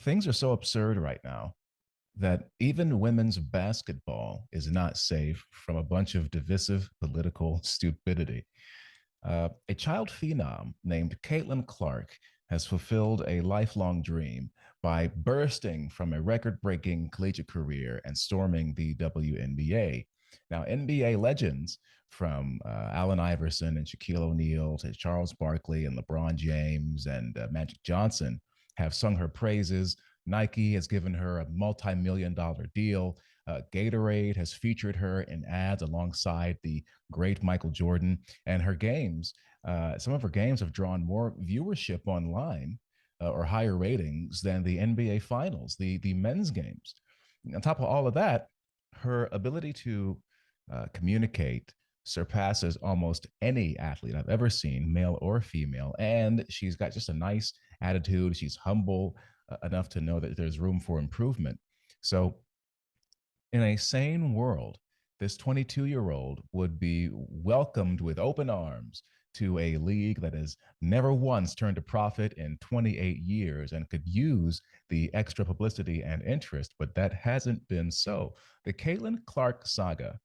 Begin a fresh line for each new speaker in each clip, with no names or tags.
Things are so absurd right now that even women's basketball is not safe from a bunch of divisive political stupidity. A child phenom named Caitlin Clark has fulfilled a lifelong dream by bursting from a record breaking collegiate career and storming the WNBA. Now, NBA legends from Allen Iverson and Shaquille O'Neal to Charles Barkley and LeBron James and Magic Johnson have sung her praises. Nike has given her a multi-million dollar deal. Gatorade has featured her in ads alongside the great Michael Jordan, and her games, some of her games have drawn more viewership online or higher ratings than the NBA Finals, the men's games. On top of all of that, her ability to communicate surpasses almost any athlete I've ever seen, male or female. And she's got just a nice attitude. She's humble enough to know that there's room for improvement. So, in a sane world, this 22-year-old would be welcomed with open arms to a league that has never once turned a profit in 28 years and could use the extra publicity and interest, but that hasn't been so. The Caitlin Clark saga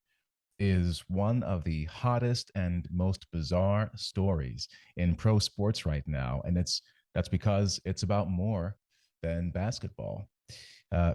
is one of the hottest and most bizarre stories in pro sports right now, and that's because it's about more than basketball.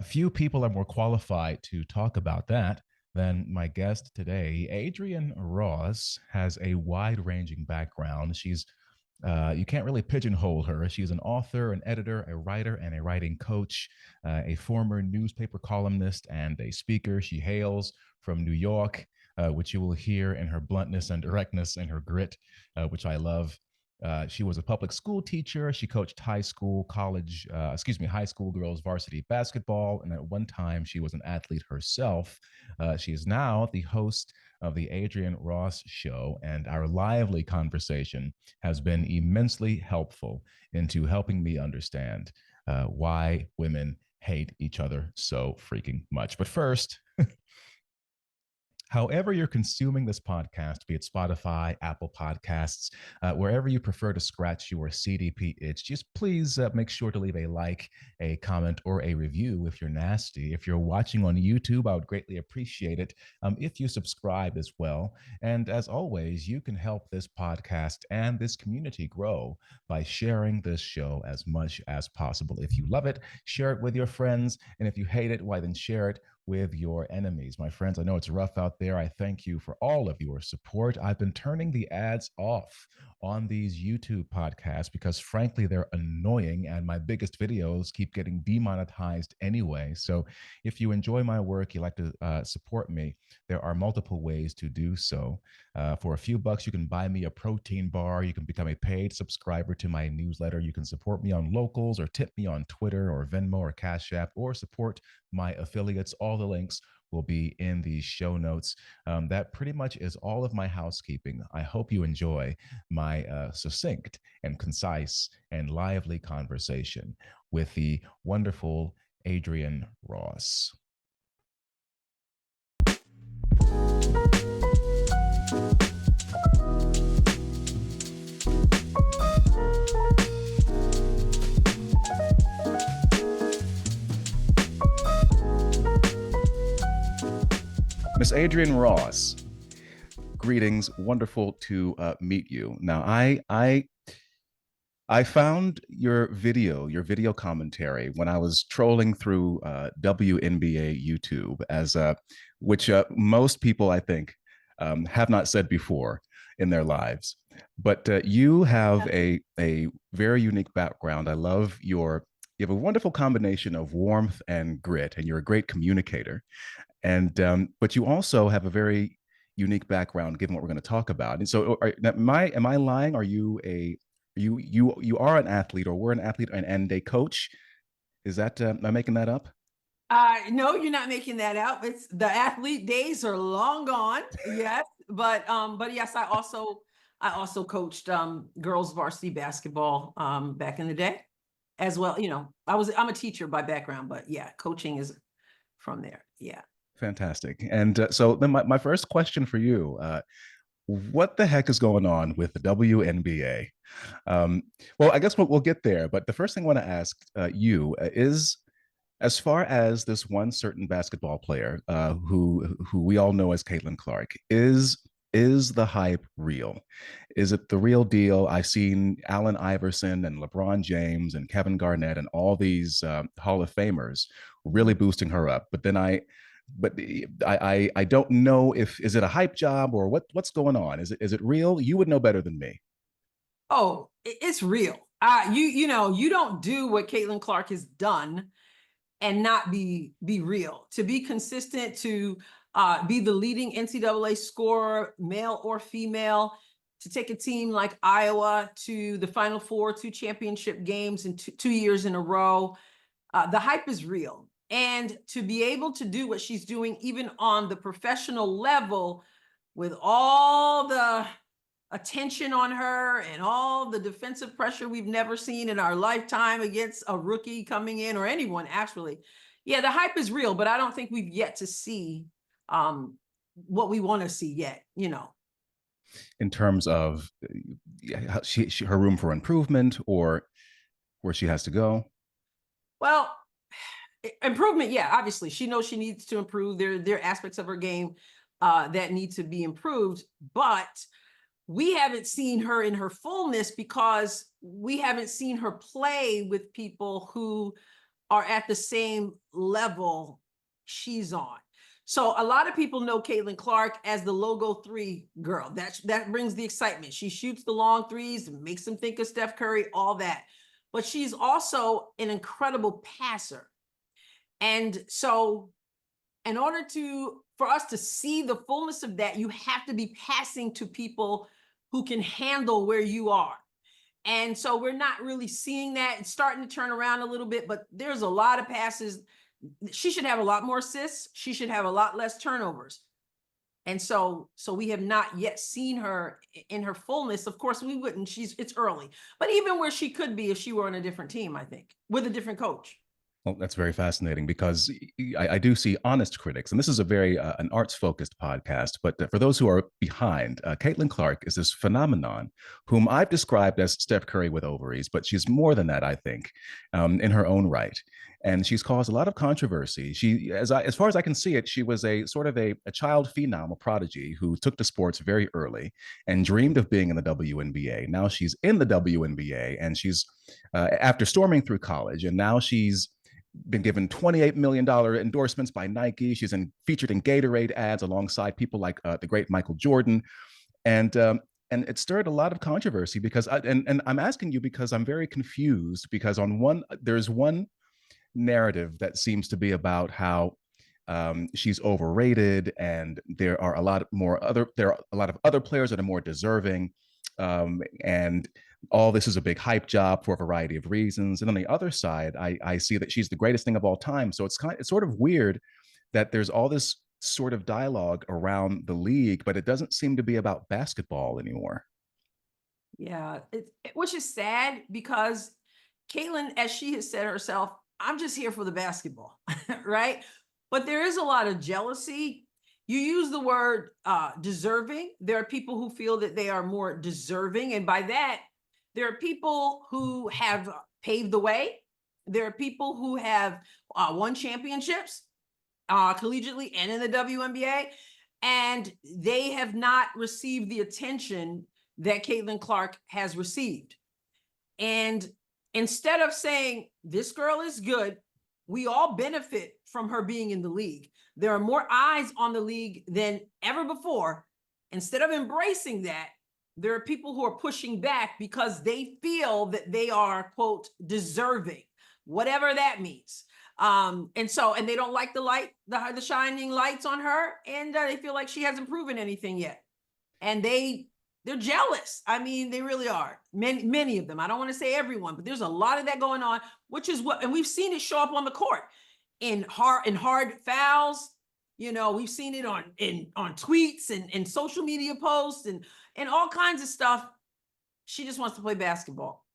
Few people are more qualified to talk about that than my guest today. Adrienne Ross has a wide-ranging background. You can't really pigeonhole her. She's an author, an editor, a writer, and a writing coach, a former newspaper columnist, and a speaker. She hails from New York, which you will hear in her bluntness and directness and her grit, which I love. She was a public school teacher. She coached high school girls varsity basketball. And at one time, she was an athlete herself. She is now the host of the Adrienne Ross Show. And our lively conversation has been immensely helpful into helping me understand why women hate each other so freaking much. But first, however you're consuming this podcast, be it Spotify, Apple Podcasts, wherever you prefer to scratch your CDP itch, just please make sure to leave a like, a comment, or a review if you're nasty. If you're watching on YouTube, I would greatly appreciate it if you subscribe as well. And as always, you can help this podcast and this community grow by sharing this show as much as possible. If you love it, share it with your friends. And if you hate it, why then share it with your enemies. My friends, I know it's rough out there. I thank you for all of your support. I've been turning the ads off on these YouTube podcasts because frankly, they're annoying and my biggest videos keep getting demonetized anyway. So if you enjoy my work, you like to support me, there are multiple ways to do so. For a few bucks, you can buy me a protein bar. You can become a paid subscriber to my newsletter. You can support me on Locals or tip me on Twitter or Venmo or Cash App or support my affiliates. All the links will be in the show notes. That pretty much is all of my housekeeping. I hope you enjoy my succinct and concise and lively conversation with the wonderful Adrienne Ross. Miss Adrienne Ross, greetings. Wonderful to meet you. Now, I found your video commentary when I was trolling through WNBA YouTube, as which most people I think have not said before in their lives. But you have a very unique background. I love you have a wonderful combination of warmth and grit, and you're a great communicator. And but you also have a very unique background, given what we're going to talk about. And so, am I lying? Are you you are an athlete, or were an athlete and a coach? Is that am I making that up?
No, you're not making that up. It's the athlete days are long gone. Yes, but yes, I also coached girls varsity basketball back in the day as well. You know, I'm a teacher by background, but yeah, coaching is from there. Yeah.
Fantastic. And so then my first question for you, what the heck is going on with the WNBA? Um, well, I guess we'll get there. But the first thing I want to ask you is, as far as this one certain basketball player who we all know as Caitlin Clark, is the hype real? Is it the real deal? I've seen Allen Iverson and LeBron James and Kevin Garnett and all these Hall of Famers really boosting her up. But I don't know if is it a hype job or what's going on? Is it real? You would know better than me.
Oh, it's real. You know, you don't do what Caitlin Clark has done and not be real. To be consistent, to be the leading NCAA scorer, male or female, to take a team like Iowa to the Final Four, 2 championship games in 2 years in a row. The hype is real. And to be able to do what she's doing, even on the professional level, with all the attention on her and all the defensive pressure we've never seen in our lifetime against a rookie coming in, or anyone actually. Yeah, the hype is real, but I don't think we've yet to see what we want to see yet, you know.
In terms of her room for improvement or where she has to go?
Well, improvement, yeah, obviously she knows she needs to improve. There are aspects of her game that need to be improved, but we haven't seen her in her fullness because we haven't seen her play with people who are at the same level she's on. So a lot of people know Caitlin Clark as the logo 3 girl. That brings the excitement. She shoots the long threes, makes them think of Steph Curry, all that. But she's also an incredible passer. And so in order for us to see the fullness of that, you have to be passing to people who can handle where you are. And so we're not really seeing that. It's starting to turn around a little bit, but there's a lot of passes. She should have a lot more assists. She should have a lot less turnovers. And so we have not yet seen her in her fullness. Of course, we wouldn't. It's early. But even where she could be if she were on a different team, I think, with a different coach.
Well, that's very fascinating because I do see honest critics, and this is a very an arts focused podcast. But for those who are behind, Caitlin Clark is this phenomenon whom I've described as Steph Curry with ovaries, but she's more than that, I think, in her own right. And she's caused a lot of controversy. She, as far as I can see it, she was a sort of a child phenom, a prodigy who took to sports very early and dreamed of being in the WNBA. Now she's in the WNBA, and she's after storming through college, and now she's been given $28 million endorsements by Nike. She's featured in Gatorade ads alongside people like the great Michael Jordan. And it stirred a lot of controversy because and I'm asking you because I'm very confused because there's one narrative that seems to be about how she's overrated and there are a lot of other players that are more deserving, and all this is a big hype job for a variety of reasons. And on the other side, I see that she's the greatest thing of all time. So it's sort of weird that there's all this sort of dialogue around the league, but it doesn't seem to be about basketball anymore.
Yeah, which is sad because Caitlin, as she has said herself, I'm just here for the basketball, right? But there is a lot of jealousy. You use the word deserving. There are people who feel that they are more deserving. And by that, there are people who have paved the way. There are people who have won championships collegiately and in the WNBA, and they have not received the attention that Caitlin Clark has received. And instead of saying, this girl is good, we all benefit from her being in the league. There are more eyes on the league than ever before. Instead of embracing that, there are people who are pushing back because they feel that they are, quote, deserving, whatever that means. And they don't like the shining lights on her, and they feel like she hasn't proven anything yet. And they're jealous. I mean, they really are. Many of them. I don't want to say everyone, but there's a lot of that going on, which is and we've seen it show up on the court in hard fouls. You know, we've seen it on tweets and social media posts and all kinds of stuff. She just wants to play basketball.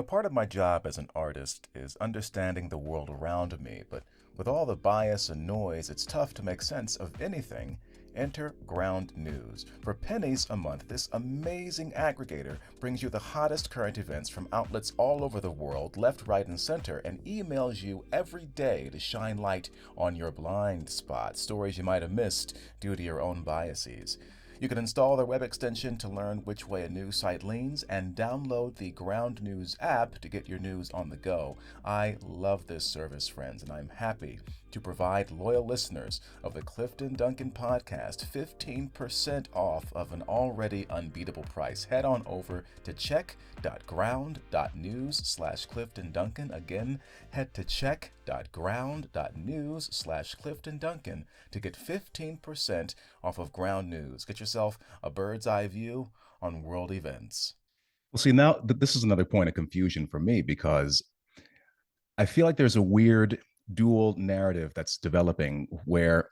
Part of my job as an artist is understanding the world around me, but with all the bias and noise, it's tough to make sense of anything. Enter Ground News. For pennies a month, this amazing aggregator brings you the hottest current events from outlets all over the world, left, right, and center, and emails you every day to shine light on your blind spots, stories you might have missed due to your own biases. You can install their web extension to learn which way a news site leans and download the Ground News app to get your news on the go. I love this service, friends, and I'm happy to provide loyal listeners of the Clifton Duncan podcast 15% off of an already unbeatable price. Head on over to check.ground.news/Clifton Duncan. Again, head to check.ground.news/Clifton Duncan to get 15% off of Ground News. Get yourself a bird's eye view on world events. Well, see, now this is another point of confusion for me because I feel like there's a weird dual narrative that's developing where,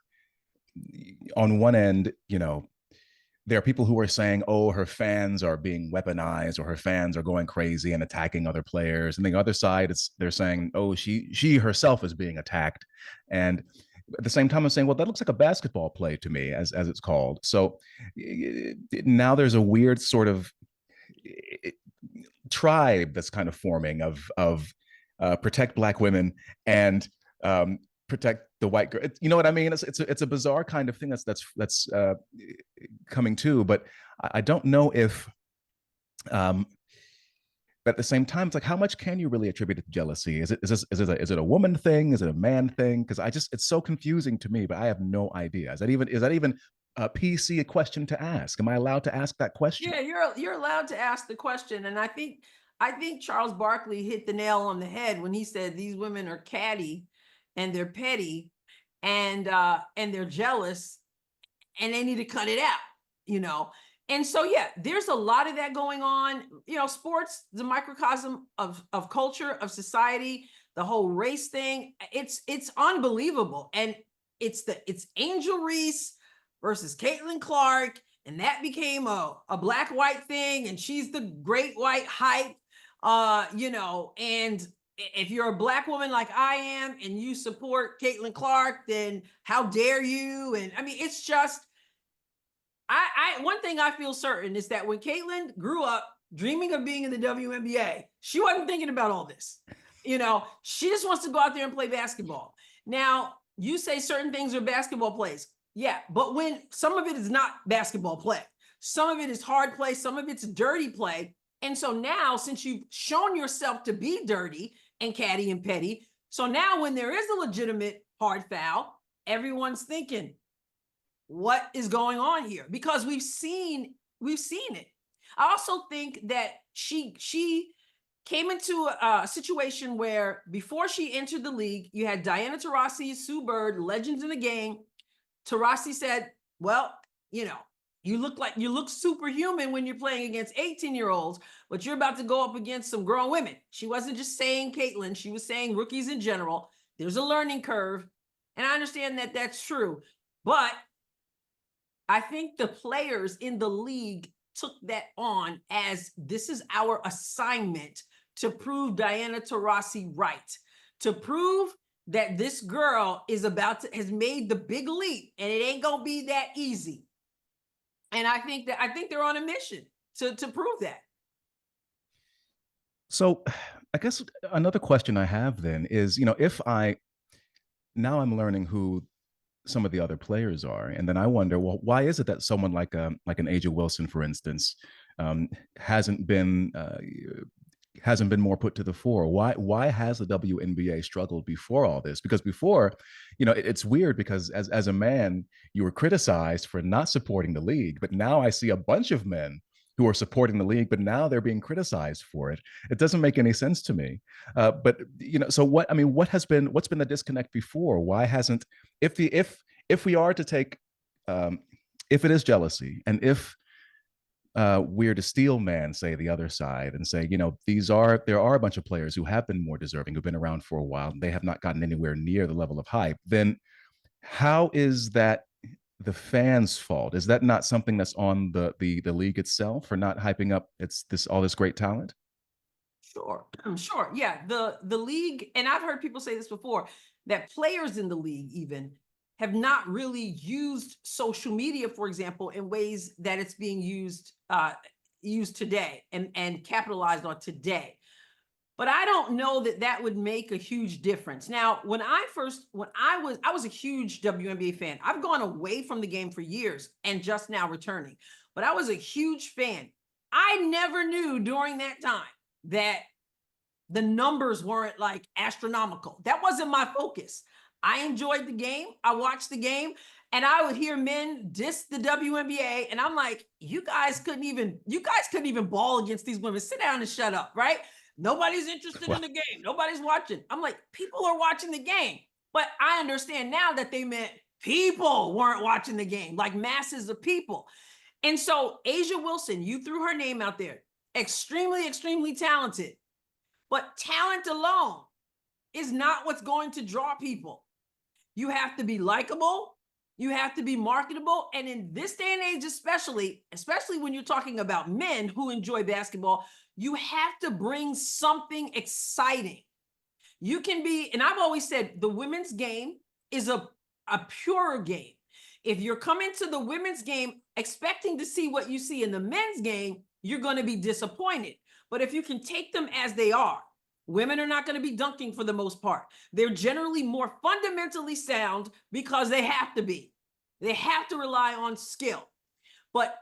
on one end, there are people who are saying, oh, her fans are being weaponized or her fans are going crazy and attacking other players. And the other side, they're saying, oh, she herself is being attacked. And at the same time, I'm saying, well, that looks like a basketball play to me, as it's called. So now there's a weird sort of tribe that's kind of forming of protect Black women and protect the white girl. You know what I mean? It's a bizarre kind of thing that's coming to, but I don't know if. But at the same time, it's like, how much can you really attribute it to jealousy? Is it a woman thing? Is it a man thing? Because it's so confusing to me. But I have no idea. Is that even a PC question to ask? Am I allowed to ask that question?
Yeah, you're allowed to ask the question, and I think Charles Barkley hit the nail on the head when he said these women are catty, and they're petty, and they're jealous, and they need to cut it out. You know, and so yeah, there's a lot of that going on. Sports, the microcosm of culture, of society, the whole race thing. It's unbelievable, and it's Angel Reese versus Caitlin Clark, and that became a black white thing, and she's the great white hype. And if you're a Black woman like I am and you support Caitlin Clark, then how dare you? And I mean, it's just, I one thing I feel certain is that when Caitlin grew up dreaming of being in the WNBA, she wasn't thinking about all this. She just wants to go out there and play basketball. Now, you say certain things are basketball plays. Yeah, but when some of it is not basketball play, some of it is hard play, some of it's dirty play. And so now, since you've shown yourself to be dirty and catty and petty, so now when there is a legitimate hard foul, everyone's thinking, what is going on here? Because we've seen it. I also think that she came into a situation where before she entered the league, you had Diana Taurasi, Sue Bird, legends in the game. Taurasi said, well, you look superhuman when you're playing against 18-year-olds, but you're about to go up against some grown women. She wasn't just saying Caitlin, she was saying rookies in general. There's a learning curve. And I understand that that's true. But I think the players in the league took that on as this is our assignment to prove Diana Taurasi right, to prove that this girl has made the big leap, and it ain't gonna be that easy. And I think they're on a mission to prove that.
So I guess another question I have then is, if now I'm learning who some of the other players are, and then I wonder, well, why is it that someone like an Aja Wilson, for instance, um, hasn't been more put to the fore? Why has the WNBA struggled before all this? Because before, it's weird because as a man, you were criticized for not supporting the league, but now I see a bunch of men who are supporting the league, but now they're being criticized for it. It doesn't make any sense to me. But so what's been the disconnect before? Why hasn't if we are to take if it is jealousy and if we're to steel man, say the other side, and say, there are a bunch of players who have been more deserving, who've been around for a while, and they have not gotten anywhere near the level of hype, then how is that the fans' fault? Is that not something that's on the league itself for not hyping up all this great talent?
Sure, sure. Yeah, the league, and I've heard people say this before, that players in the league even have not really used social media, for example, in ways that it's being used today and capitalized on today. But I don't know that that would make a huge difference. Now, when I was a huge WNBA fan. I've gone away from the game for years and just now returning, but I was a huge fan. I never knew during that time that the numbers weren't like astronomical. That wasn't my focus. I enjoyed the game. I watched the game, and I would hear men diss the WNBA, and I'm like, you guys couldn't even ball against these women. Sit down and shut up, right? Nobody's interested
Well,
in the game. Nobody's watching. I'm like, people are watching the game. But I understand now that they meant people weren't watching the game, like masses of people. And so Asia Wilson, you threw her name out there. Extremely, extremely talented. But talent alone is not what's going to draw people. You have to be likable. You have to be marketable. And in this day and age, especially when you're talking about men who enjoy basketball, you have to bring something exciting. You can be, and I've always said the women's game is a purer game. If you're coming to the women's game expecting to see what you see in the men's game, you're going to be disappointed. But if you can take them as they are, women are not going to be dunking for the most part. They're generally more fundamentally sound because they have to be. They have to rely on skill. But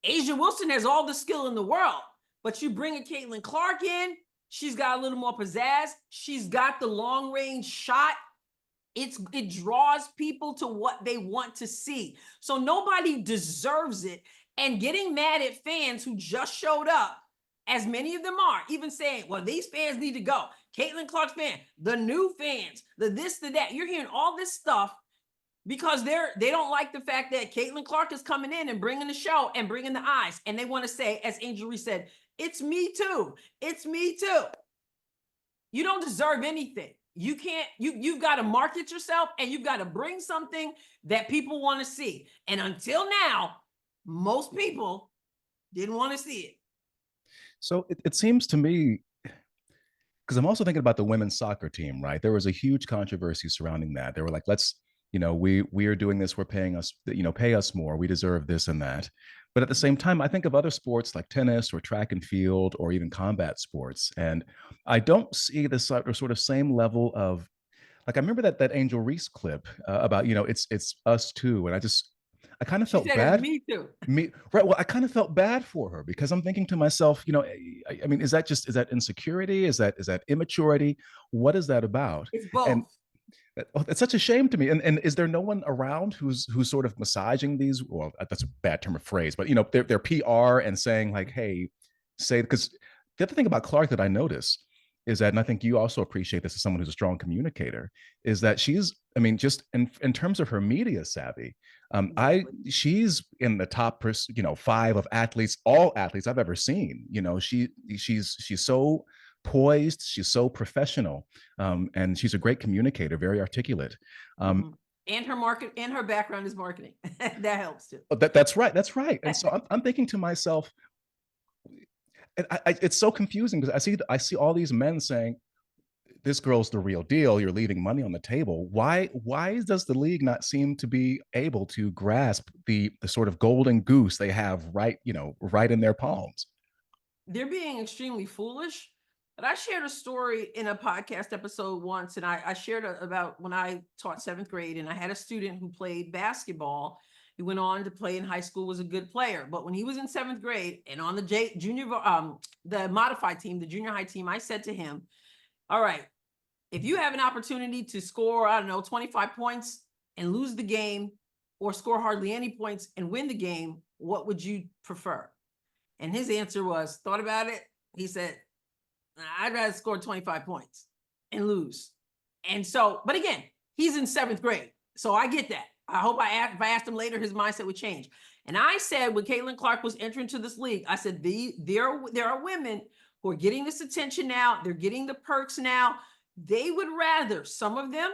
Asia Wilson has all the skill in the world. But you bring a Caitlin Clark in, she's got a little more pizzazz. She's got the long range shot. It draws people to what they want to see. So nobody deserves it. And getting mad at fans who just showed up, as many of them are, even saying, well, these fans need to go. Caitlin Clark's fan, the new fans, the this, the that. You're hearing all this stuff because they don't like the fact that Caitlin Clark is coming in and bringing the show and bringing the eyes. And they want to say, as Angel Reese said, it's me too. It's me too. You don't deserve anything. You can't, you've got to market yourself and you've got to bring something that people want to see. And until now, most people didn't want to see it.
so it seems to me, because I'm also thinking about the women's soccer team, right? There was a huge controversy surrounding that. They were like, let's, we are doing this, we're paying us, pay us more, we deserve this and that. But at the same time, I think of other sports like tennis or track and field or even combat sports, and I don't see the sort of same level of, like, I remember that Angel Reese clip about, it's us too, and I kind of
She
felt
said it's
bad.
me too.
Me, right? Well, I kind of felt bad for her because I'm thinking to myself, I mean, is that insecurity? Is that immaturity? What is that about?
It's
And
both.
it's such a shame to me. And is there no one around who's sort of massaging these? Well, that's a bad term of phrase, but their PR and saying like, hey, say, because the other thing about Clark that I notice is that, and I think you also appreciate this as someone who's a strong communicator, is that I mean, just in terms of her media savvy,
Exactly.
she's in the top, 5 of athletes, all athletes I've ever seen. She's so poised, she's so professional, and she's a great communicator, very articulate.
Mhm. And her background is marketing. That helps too.
That's right, that's right. And so I'm thinking to myself, it's so confusing because I see all these men saying, this girl's the real deal, you're leaving money on the table. Why does the league not seem to be able to grasp the sort of golden goose they have right in their palms?
They're being extremely foolish. But I shared a story in a podcast episode once, and I shared about when I taught seventh grade, and I had a student who played basketball. He went on to play in high school, was a good player. But when he was in seventh grade and on the the modified team, the junior high team, I said to him, all right, if you have an opportunity to score, I don't know, 25 points and lose the game, or score hardly any points and win the game, what would you prefer? And his answer was, thought about it. He said, I'd rather score 25 points and lose. And so, but again, he's in seventh grade. So I get that. I hope if I asked him later, his mindset would change. And I said, when Caitlin Clark was entering to this league, I said, there are women who are getting this attention now. They're getting the perks now. They would rather, some of them,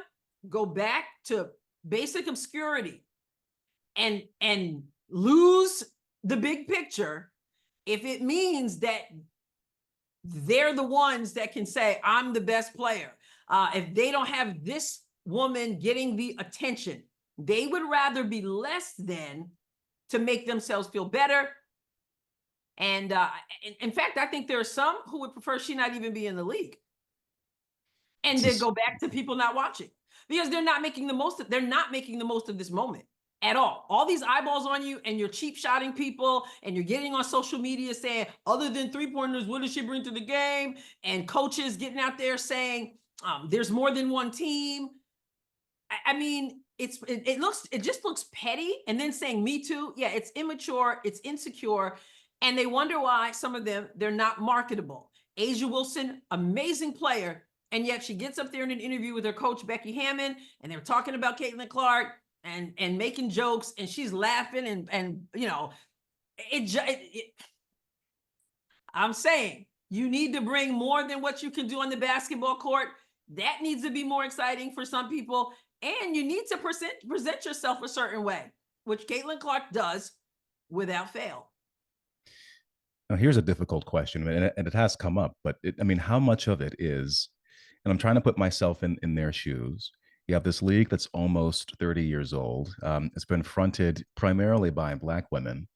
go back to basic obscurity and lose the big picture if it means that they're the ones that can say, I'm the best player. If they don't have this woman getting the attention, they would rather be less than to make themselves feel better. And in fact, I think there are some who would prefer she not even be in the league. And then go back to people not watching because they're not making the most of, they're not making the most of this moment at all. All these eyeballs on you, and you're cheap shotting people, and you're getting on social media saying, other than 3-pointers, what does she bring to the game? And coaches getting out there saying, there's more than one team. I mean, it just looks petty. And then saying me too. Yeah, it's immature, it's insecure. And they wonder why some of them, they're not marketable. A'ja Wilson, amazing player. And yet she gets up there in an interview with her coach, Becky Hammon, and they're talking about Caitlin Clark and making jokes, and she's laughing and you know, I'm saying you need to bring more than what you can do on the basketball court. That needs to be more exciting for some people. And you need to present yourself a certain way, which Caitlin Clark does without fail.
Now, here's a difficult question, and it has come up, but I mean, how much of it is, and I'm trying to put myself in their shoes. You have this league that's almost 30 years old. It's been fronted primarily by Black women.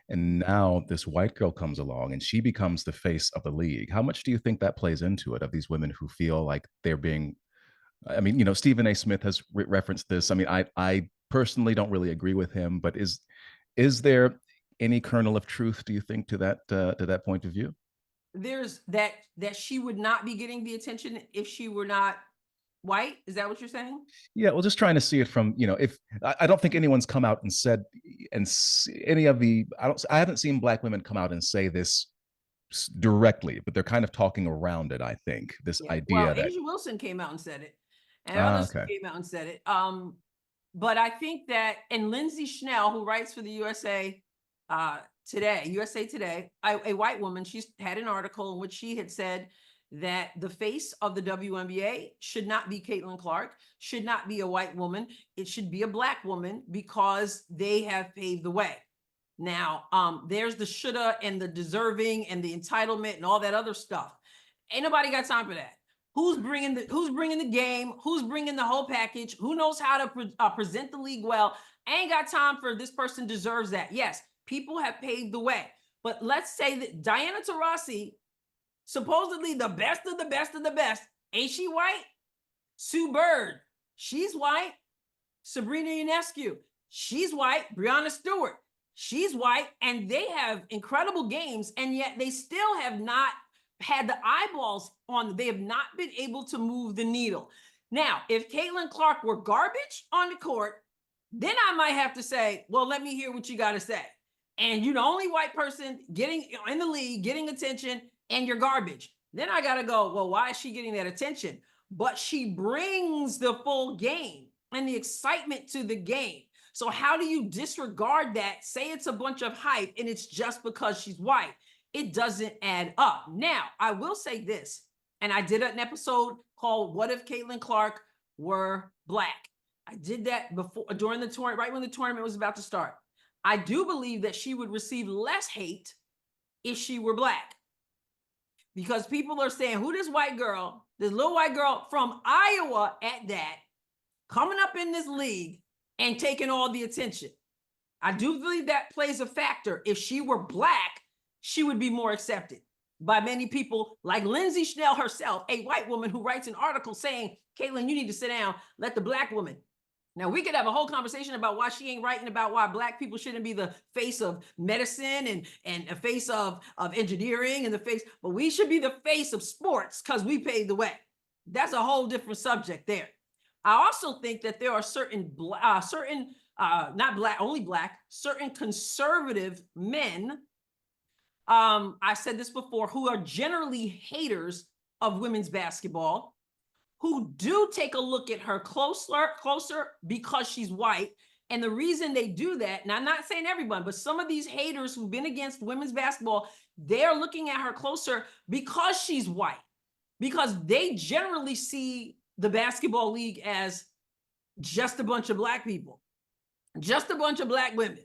And now this white girl comes along and she becomes the face of the league. How much do you think that plays into it, of these women who feel like they're being, I mean, you know, Stephen A. Smith has referenced this. I mean, I personally don't really agree with him, but is there any kernel of truth, do you think, to that point of view?
There's that she would not be getting the attention if she were not white. Is that what you're saying?
Yeah, well, just trying to see it from, you know, if I don't think anyone's come out and said, and any of the, I haven't seen Black women come out and say this directly, but they're kind of talking around it. I think this idea that
A'ja Wilson came out and said it, and others
okay,
came out and said it. But I think that, and Lindsay Schnell, who writes for the USA Today, a white woman, she's had an article in which she had said that the face of the WNBA should not be Caitlin Clark, should not be a white woman. It should be a Black woman because they have paved the way. Now, there's the shoulda and the deserving and the entitlement and all that other stuff. Ain't nobody got time for that. Who's bringing the game? Who's bringing the whole package? Who knows how to present the league well? I ain't got time for this person deserves that. Yes, people have paved the way. But let's say that Diana Taurasi, supposedly the best of the best of the best, ain't she white? Sue Bird, she's white. Sabrina Ionescu, she's white. Breonna Stewart, she's white. And they have incredible games, and yet they still have not had the eyeballs on, they have not been able to move the needle. Now, if Caitlin Clark were garbage on the court, then I might have to say, well, let me hear what you got to say. And you're the only white person getting in the league, getting attention, and you're garbage. Then I got to go, well, why is she getting that attention? But she brings the full game and the excitement to the game. So how do you disregard that? Say it's a bunch of hype and it's just because she's white. It doesn't add up. Now, I will say this, and I did an episode called What If Caitlin Clark Were Black? I did that before, during the tournament, right when the tournament was about to start. I do believe that she would receive less hate if she were Black. Because people are saying, who this white girl, this little white girl from Iowa at that, coming up in this league and taking all the attention. I do believe that plays a factor. If she were Black, she would be more accepted by many people, like Lindsay Schnell herself, a white woman who writes an article saying, Caitlin, you need to sit down, let the Black woman. Now, we could have a whole conversation about why she ain't writing about why Black people shouldn't be the face of medicine and a face of engineering and the face, but we should be the face of sports because we paved the way. That's a whole different subject there. I also think that there are certain not Black, only Black, certain conservative men, I said this before, who are generally haters of women's basketball, who do take a look at her closer because she's white. And the reason they do that, and I'm not saying everyone, but some of these haters who've been against women's basketball, they're looking at her closer because she's white, because they generally see the basketball league as just a bunch of Black people, just a bunch of Black women.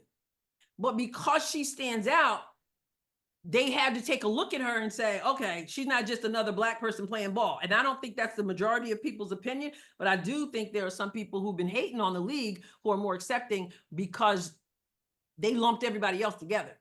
But because she stands out, they had to take a look at her and say, okay, she's not just another Black person playing ball. And I don't think that's the majority of people's opinion, but I do think there are some people who've been hating on the league who are more accepting because they lumped everybody else together.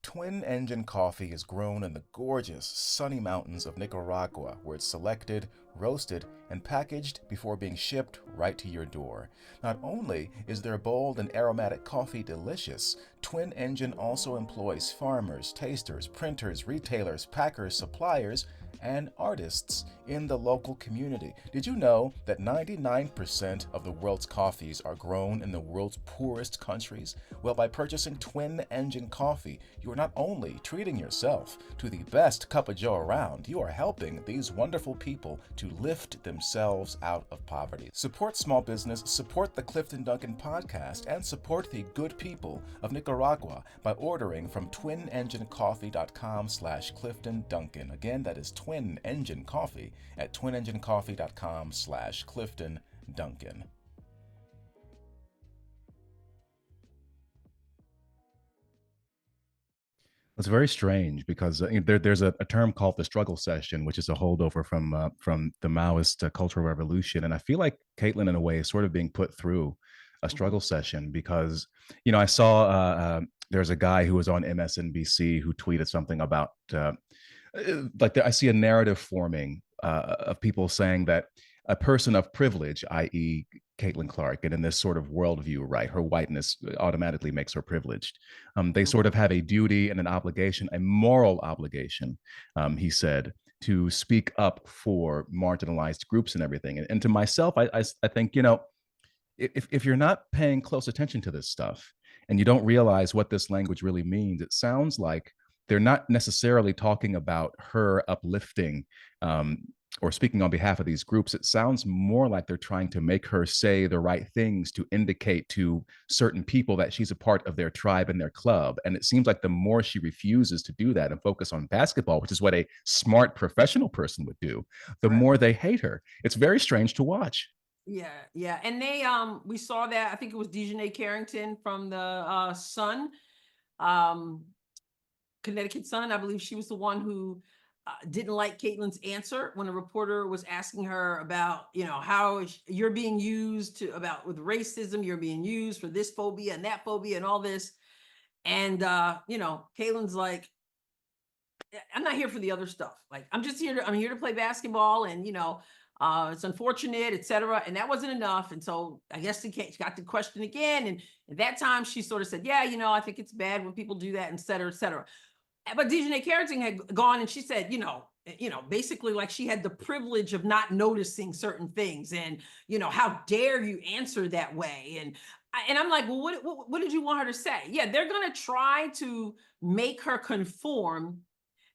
Twin Engine coffee is grown in the gorgeous, sunny mountains of Nicaragua, where it's selected, roasted, and packaged before being shipped right to your door. Not only is their bold and aromatic coffee delicious, Twin Engine also employs farmers, tasters, printers, retailers, packers, suppliers, and artists in the local community. Did you know that 99% of the world's coffees are grown in the world's poorest countries? Well, by purchasing Twin Engine coffee, you are not only treating yourself to the best cup of joe around, you are helping these wonderful people to lift themselves out of poverty. Support small business, support the Clifton Duncan podcast, and support the good people of Nicaragua by ordering from twinenginecoffee.com/Clifton Duncan. Again, that is Twin Engine Coffee at twinenginecoffee.com/Clifton Duncan. It's very strange because there's a term called the struggle session, which is a holdover from the Maoist Cultural Revolution, and I feel like Caitlin, in a way, is sort of being put through a struggle session because I saw there's a guy who was on MSNBC who tweeted something about I see a narrative forming of people saying that a person of privilege, i.e., Caitlin Clark, and in this sort of worldview, right, her whiteness automatically makes her privileged. They sort of have a duty and an obligation, a moral obligation, he said, to speak up for marginalized groups and everything. And to myself, I think, if you're not paying close attention to this stuff and you don't realize what this language really means, it sounds like they're not necessarily talking about her uplifting or speaking on behalf of these groups. It sounds more like they're trying to make her say the right things to indicate to certain people that she's a part of their tribe and their club. And it seems like the more she refuses to do that and focus on basketball, which is what a smart professional person would do, the more they hate her. It's very strange to watch.
Yeah. And they we saw that, I think it was Dejanay Carrington from the Sun, Connecticut Sun. I believe she was the one who didn't like Caitlin's answer when a reporter was asking her about, how you're being used with racism, you're being used for this phobia and that phobia and all this. And, Caitlin's like, I'm not here for the other stuff. Like, I'm here to play basketball, and, it's unfortunate, etc. And that wasn't enough. And so I guess she got the question again. And at that time she sort of said, yeah, I think it's bad when people do that, et cetera, et cetera. But Dejanay Carrington had gone and she said, basically like she had the privilege of not noticing certain things. And, how dare you answer that way? And I'm like, well, what did you want her to say? Yeah, they're going to try to make her conform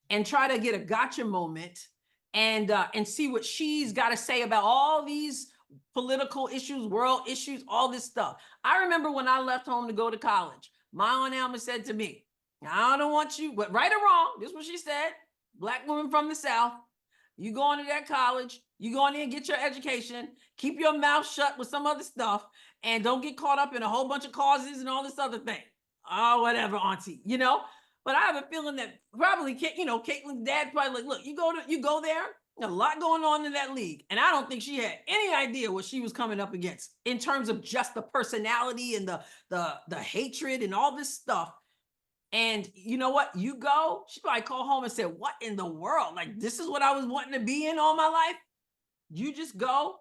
and try to get a gotcha moment and see what she's got to say about all these political issues, world issues, all this stuff. I remember when I left home to go to college, my Aunt Alma said to me, I don't want you, but right or wrong, this is what she said, Black woman from the South, you go into that college, you go in there and get your education, keep your mouth shut with some other stuff, and don't get caught up in a whole bunch of causes and all this other thing. Oh, whatever, auntie, But I have a feeling that probably, Caitlin's dad probably like, look, you go there, a lot going on in that league. And I don't think she had any idea what she was coming up against in terms of just the personality and the hatred and all this stuff. And you know what? You go, she probably called home and said, what in the world? Like, this is what I was wanting to be in all my life. You just go,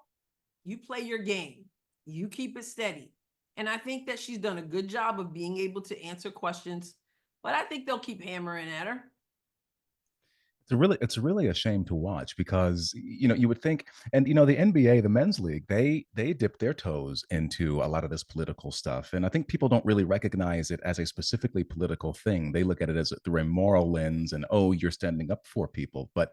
you play your game, you keep it steady. And I think that she's done a good job of being able to answer questions, but I think they'll keep hammering at her.
It's really a shame to watch because you would think, and the NBA, the men's league, they dip their toes into a lot of this political stuff, and I think people don't really recognize it as a specifically political thing. They look at it as through a moral lens, and you're standing up for people. But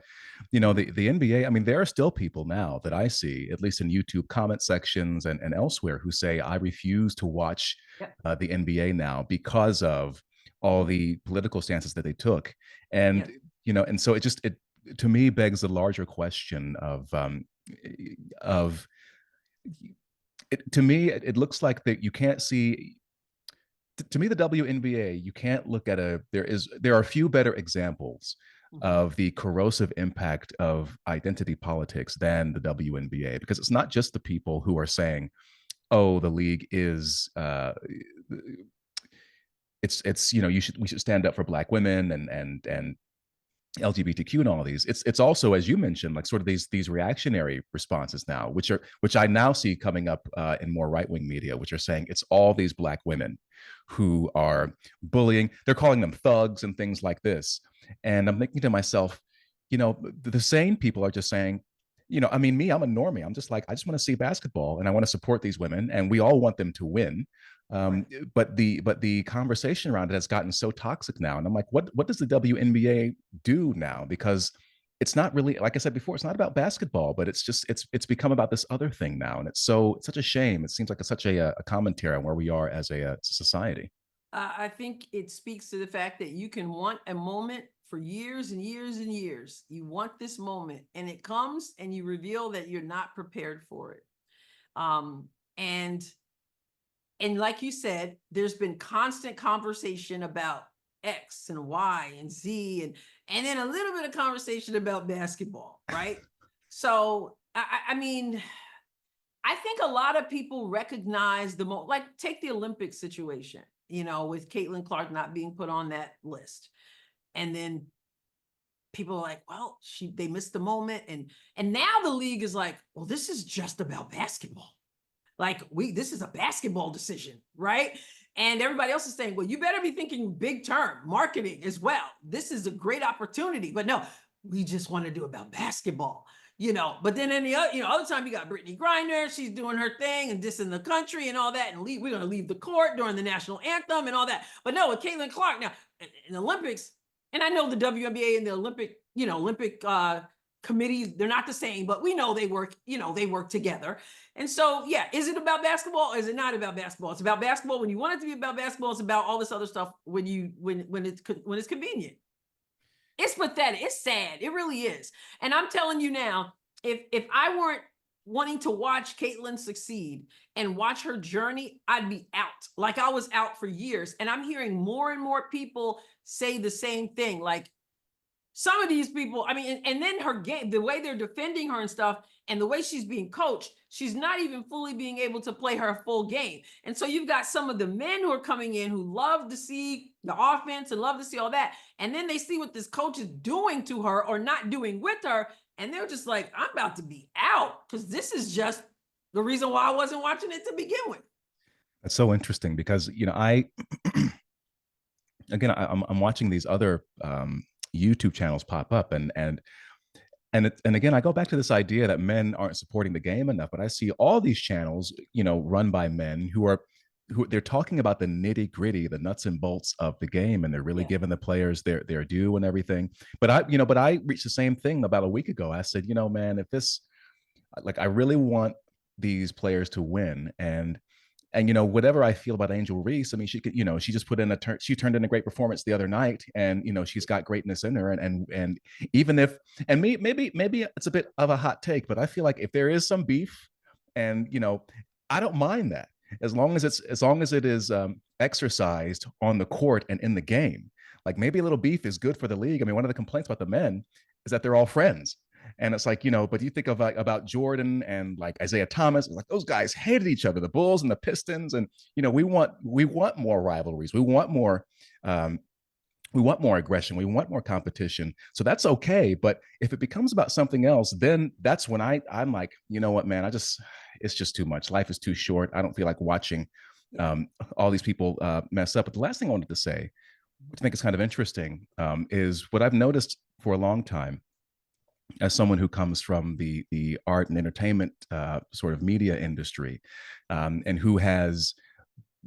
the NBA, I mean, there are still people now that I see, at least in YouTube comment sections and elsewhere, who say I refuse to watch the NBA now because of all the political stances that they took. And and so it to me begs the larger question of it. To me, it looks like that you can't see to me, the WNBA, you can't look at there are a few better examples
Mhm.
of the corrosive impact of identity politics than the WNBA, because it's not just the people who are saying, oh, the league is it's we should stand up for black women and LGBTQ and all of these. It's also, as you mentioned, like sort of these reactionary responses now, which I now see coming up in more right wing media, which are saying it's all these black women who are bullying. They're calling them thugs and things like this. And I'm thinking to myself, the same people are just saying, I mean, me, I'm a normie. I'm just like, I just want to see basketball and I want to support these women, and we all want them to win.
Right.
But the conversation around it has gotten so toxic now, and I'm like, what does the WNBA do now? Because it's not really, like I said before, it's not about basketball, but it's become about this other thing now, and it's such a shame. It seems like it's such a commentary on where we are as a society.
I think it speaks to the fact that you can want a moment for years and years and years. You want this moment, and it comes, and you reveal that you're not prepared for it. Um, and and like you said, there's been constant conversation about X and Y and Z, and then a little bit of conversation about basketball, right? So I mean, I think a lot of people recognize like take the Olympic situation, with Caitlin Clark not being put on that list. And then people are like, well, they missed the moment. And now the league is like, well, this is just about basketball. Like this is a basketball decision, right? And everybody else is saying, well, you better be thinking big term marketing as well. This is a great opportunity, but no, we just want to do about basketball, But then in the other time you got Brittany Griner, she's doing her thing and dissing the country and all that, and we're going to leave the court during the national anthem and all that. But no, with Caitlin Clark now in the Olympics, and I know the WNBA and the Olympic committees, they're not the same, but we know they work together. And so, yeah, is it about basketball or is it not about basketball? It's about basketball when you want it to be about basketball. It's about all this other stuff when it's convenient. It's pathetic. It's sad. It really is. And I'm telling you now, if I weren't wanting to watch Caitlin succeed and watch her journey, I'd be out. Like I was out for years. And I'm hearing more and more people say the same thing. Like, some of these people, I mean, and then her game, the way they're defending her and stuff, and the way she's being coached, she's not even fully being able to play her full game. And so you've got some of the men who are coming in who love to see the offense and love to see all that. And then they see what this coach is doing to her or not doing with her. And they're just like, I'm about to be out because this is just the reason why I wasn't watching it to begin with.
That's so interesting because I again I'm watching these other YouTube channels pop up, and again I go back to this idea that men aren't supporting the game enough, but I see all these channels run by men who they're talking about the nitty gritty, the nuts and bolts of the game, and they're really
Yeah.
giving the players their due and everything. But I reached the same thing about a week ago. I said, man, if this, like, I really want these players to win, and whatever I feel about Angel Reese, I mean, she could, she just put in she turned in a great performance the other night, and she's got greatness in her, and even if, and maybe it's a bit of a hot take, but I feel like if there is some beef, and I don't mind that, as long as it is exercised on the court and in the game. Like, maybe a little beef is good for the league. I mean, one of the complaints about the men is that they're all friends. And it's like, but you think of like about Jordan and like Isaiah Thomas, like those guys hated each other, the Bulls and the Pistons. And we want more rivalries. Um, we want more aggression. We want more competition. So that's okay. But if it becomes about something else, then that's when I'm like, you know what, man, it's just too much. Life is too short. I don't feel like watching
Yeah.
all these people mess up. But the last thing I wanted to say, which I think is kind of interesting, is what I've noticed for a long time as someone who comes from the art and entertainment sort of media industry, and who has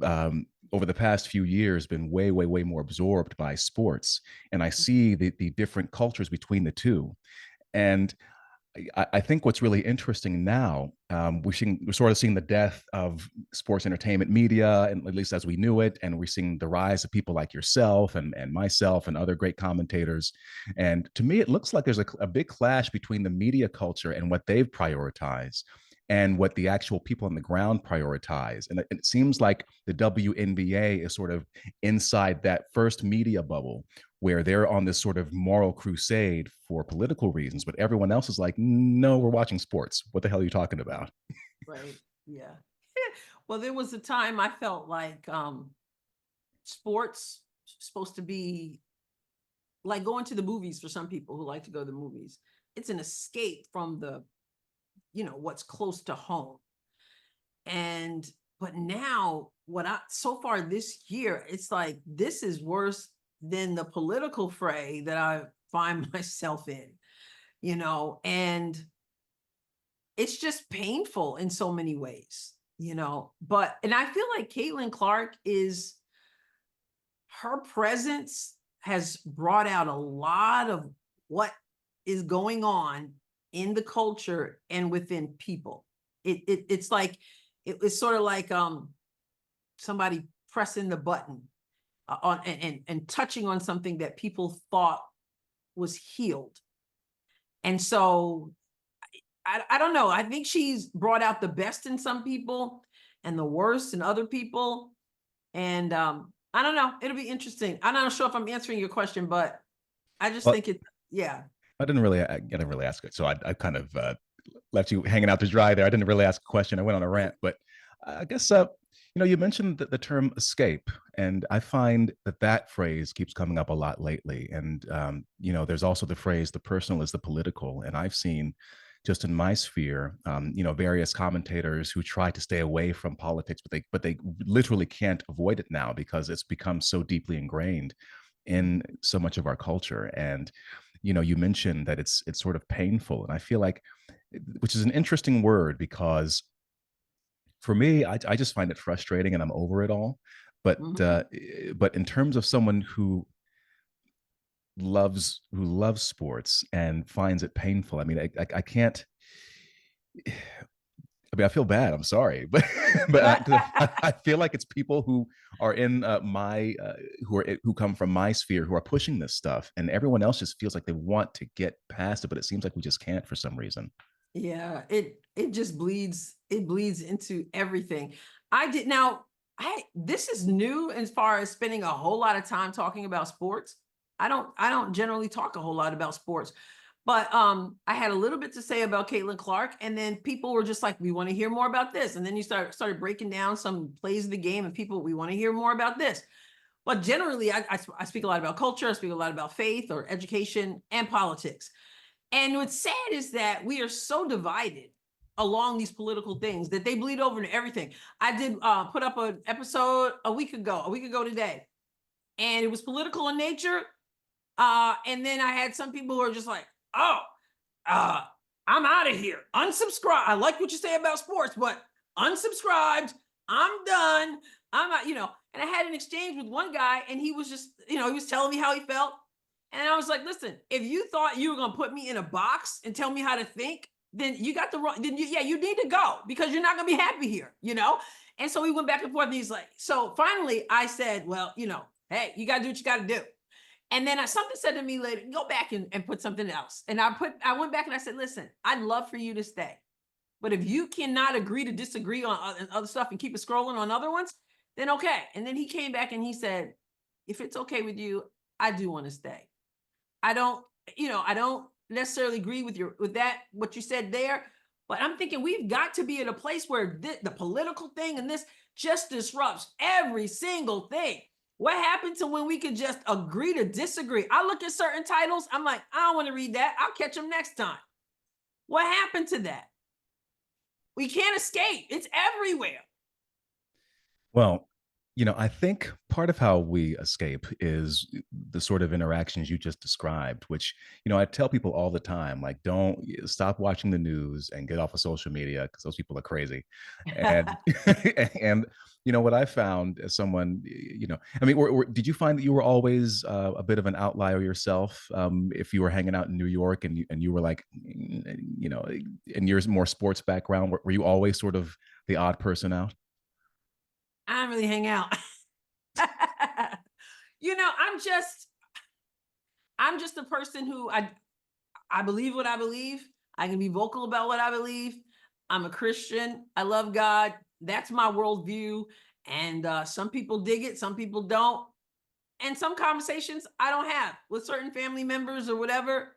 over the past few years been way, way, way more absorbed by sports, and I see the different cultures between the two. And I think what's really interesting now, we're sort of seeing the death of sports entertainment media, and at least as we knew it, and we're seeing the rise of people like yourself and myself and other great commentators. And to me, it looks like there's a big clash between the media culture and what they've prioritized, and what the actual people on the ground prioritize. And it seems like the WNBA is sort of inside that first media bubble where they're on this sort of moral crusade for political reasons, but everyone else is like, no, we're watching sports. What the hell are you talking about?
Right. Yeah. Well, there was a time I felt like sports supposed to be like going to the movies for some people who like to go to the movies. It's an escape from the, what's close to home. And but now what I so far this year, it's like this is worse than the political fray that I find myself in, and it's just painful in so many ways. But and I feel like Caitlin Clark is her presence has brought out a lot of what is going on in the culture and within people. It's like it's sort of like somebody pressing the button on and touching on something that people thought was healed. And so I don't know. I think she's brought out the best in some people and the worst in other people. And I don't know. It'll be interesting. I'm not sure if I'm answering your question, but I just
Well,
think yeah.
I didn't really ask it. So I kind of left you hanging out to dry there. I didn't really ask a question. I went on a rant, but I guess, you mentioned the term escape, and I find that phrase keeps coming up a lot lately. And, there's also the phrase, the personal is the political. And I've seen just in my sphere, various commentators who try to stay away from politics, but they literally can't avoid it now because it's become so deeply ingrained in so much of our culture. And, you mentioned that it's sort of painful. And I feel like, which is an interesting word because for me, I just find it frustrating and I'm over it all.
Mhm.
But in terms of someone who loves sports and finds it painful, I mean, I can't. I mean, I feel bad. I'm sorry, but I feel like it's people who are in my who come from my sphere who are pushing this stuff, and everyone else just feels like they want to get past it, but it seems like we just can't for some reason.
Yeah, it just bleeds into everything. I did now I this is new as far as spending a whole lot of time talking about sports. I don't generally talk a whole lot about sports. But I had a little bit to say about Caitlin Clark, and then people were just like, "We want to hear more about this." And then you started breaking down some plays of the game, and people, "We want to hear more about this." But generally, I speak a lot about culture. I speak a lot about faith or education and politics. And what's sad is that we are so divided along these political things that they bleed over into everything. I did put up an episode a week ago today, and it was political in nature. And then I had some people who are just like, "Oh, uh, I'm out of here. Unsubscribe. I like what you say about sports, but unsubscribed. I'm done. I'm out." And I had an exchange with one guy, and he was just, he was telling me how he felt. And I was like, listen, if you thought you were going to put me in a box and tell me how to think, then you got the wrong, you need to go because you're not going to be happy here. And so we went back and forth. And he's like, so finally I said, well, hey, you got to do what you got to do. And then something said to me later, go back and put something else. And I went back and I said, listen, I'd love for you to stay. But if you cannot agree to disagree on other stuff and keep it scrolling on other ones, then okay. And then he came back and he said, if it's okay with you, I do want to stay. I don't necessarily agree with that, what you said there, but I'm thinking we've got to be at a place where the political thing and this just disrupts every single thing. What happened to when we could just agree to disagree? I look at certain titles, I'm like, I don't want to read that. I'll catch them next time. What happened to that? We can't escape. It's everywhere.
Well, I think part of how we escape is the sort of interactions you just described, which, I tell people all the time, like, don't stop watching the news and get off of social media because those people are crazy. And, and, what I found as someone, I mean, did you find that you were always a bit of an outlier yourself? If you were hanging out in New York and you were like, in your more sports background, were you always sort of the odd person out?
I don't really hang out. you know, I'm just I'm just a person who I believe what I believe. I can be vocal about what I believe. I'm a Christian. I love God. That's my worldview. And some people dig it, some people don't. And some conversations I don't have with certain family members or whatever.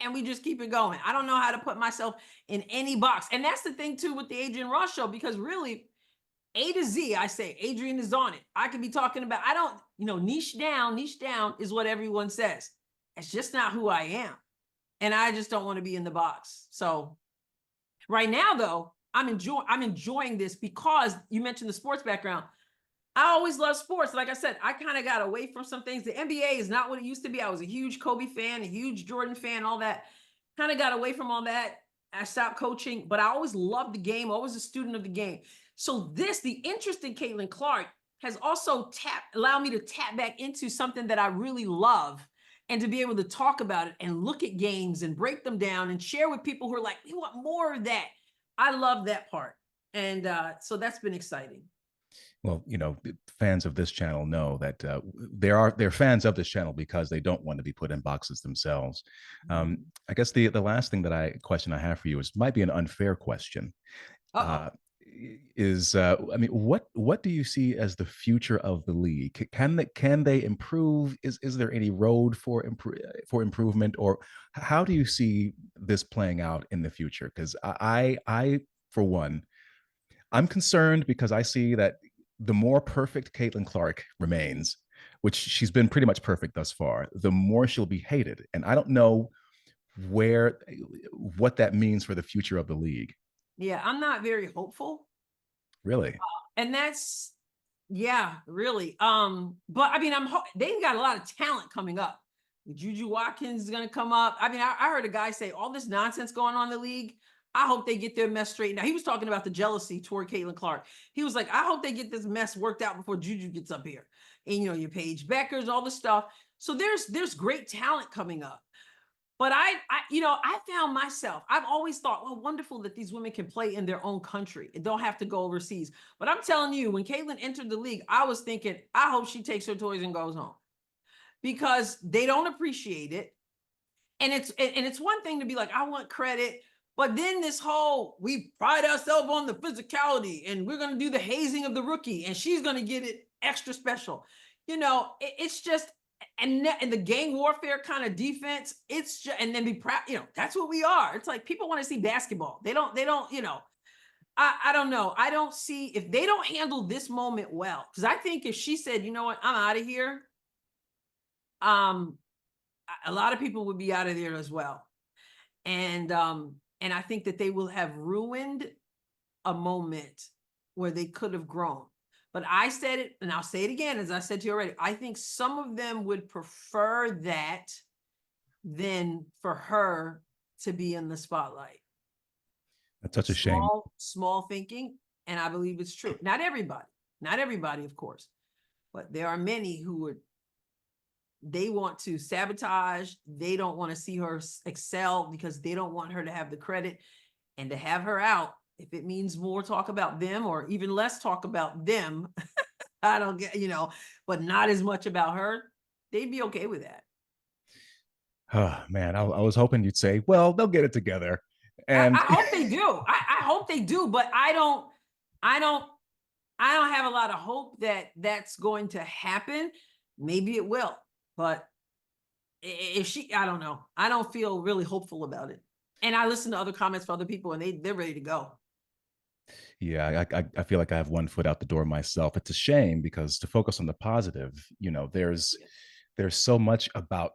And we just keep it going. I don't know how to put myself in any box. And that's the thing too with the Adrienne Ross show, because really A to Z, I say Adrienne is on it. I could be talking about, I don't, niche down is what everyone says. It's just not who I am. And I just don't want to be in the box. So right now though, I'm enjoying this because you mentioned the sports background. I always love sports. Like I said, I kind of got away from some things. The NBA is not what it used to be. I was a huge Kobe fan, a huge Jordan fan, all that. Kind of got away from all that. I stopped coaching, but I always loved the game, always a student of the game. So the interest in Caitlin Clark has also allowed me to tap back into something that I really love, and to be able to talk about it and look at games and break them down and share with people who are like, we want more of that. I love that part. And so that's been exciting.
Well, fans of this channel know that they're fans of this channel because they don't want to be put in boxes themselves. I guess the last thing question I have for you might be an unfair question.
Uh-oh.
I mean, what do you see as the future of the league? Can they improve? Is there any road for improvement, or how do you see this playing out in the future? Because I for one, I'm concerned because I see that the more perfect Caitlin Clark remains, which she's been pretty much perfect thus far, the more she'll be hated, and I don't know what that means for the future of the league.
Yeah, I'm not very hopeful.
Really?
And that's, yeah, really. But I mean, they've got a lot of talent coming up. Juju Watkins is going to come up. I mean, I heard a guy say all this nonsense going on in the league. I hope they get their mess straightened out. He was talking about the jealousy toward Caitlin Clark. He was like, I hope they get this mess worked out before Juju gets up here. And your Paige Beckers, all this stuff. So there's great talent coming up. But I found myself, I've always thought, well, wonderful that these women can play in their own country and don't have to go overseas. But I'm telling you, when Caitlin entered the league, I was thinking, I hope she takes her toys and goes home, because they don't appreciate it. And it's one thing to be like, I want credit. But then this whole, we pride ourselves on the physicality and we're going to do the hazing of the rookie and she's going to get it extra special. It's just, and the gang warfare kind of defense, it's just, and then be proud, that's what we are. It's like people want to see basketball. They don't, I don't know. I don't see, if they don't handle this moment well, because I think if she said, you know what, I'm out of here, a lot of people would be out of there as well. And I think that they will have ruined a moment where they could have grown. But I said it, and I'll say it again, as I said to you already, I think some of them would prefer that than for her to be in the spotlight.
That's such a shame.
Small thinking, and I believe it's true. Not everybody, of course, but there are many who they want to sabotage. They don't want to see her excel because they don't want her to have the credit, and to have her out, if it means more talk about them or even less talk about them, I don't get, but not as much about her, they'd be okay with that.
Oh man, I was hoping you'd say, well, they'll get it together. And
I hope they do. I hope they do, but I don't have a lot of hope that that's going to happen. Maybe it will, but if I don't know. I don't feel really hopeful about it. And I listen to other comments from other people, and they're ready to go.
Yeah, I feel like I have one foot out the door myself. It's a shame because to focus on the positive, there's so much about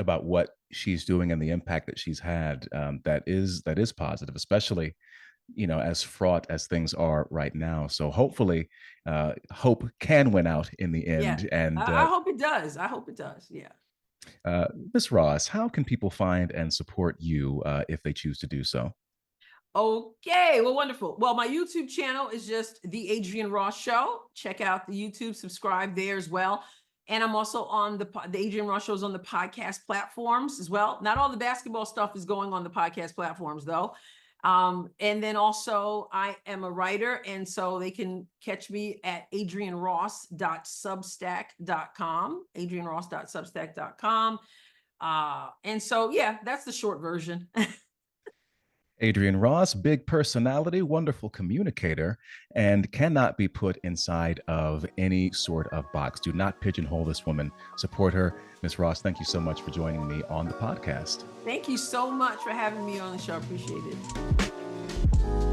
about what she's doing and the impact that she's had, that is positive, especially as fraught as things are right now. So hopefully, hope can win out in the end.
Yeah,
And
I hope it does. I hope it does. Yeah.
Ms. Ross, how can people find and support you if they choose to do so?
Okay, well, wonderful. Well, my YouTube channel is just The Adrienne Ross Show. Check out the YouTube, subscribe there as well. And I'm also on the Adrienne Ross Show is on the podcast platforms as well. Not all the basketball stuff is going on the podcast platforms though. And then also I am a writer, and so they can catch me at adrienneross.substack.com, adrienneross.substack.com. And so, yeah, that's the short version.
Adrienne Ross, big personality, wonderful communicator, and cannot be put inside of any sort of box. Do not pigeonhole this woman. Support her. Ms. Ross, thank you so much for joining me on the podcast.
Thank you so much for having me on the show. Appreciate it.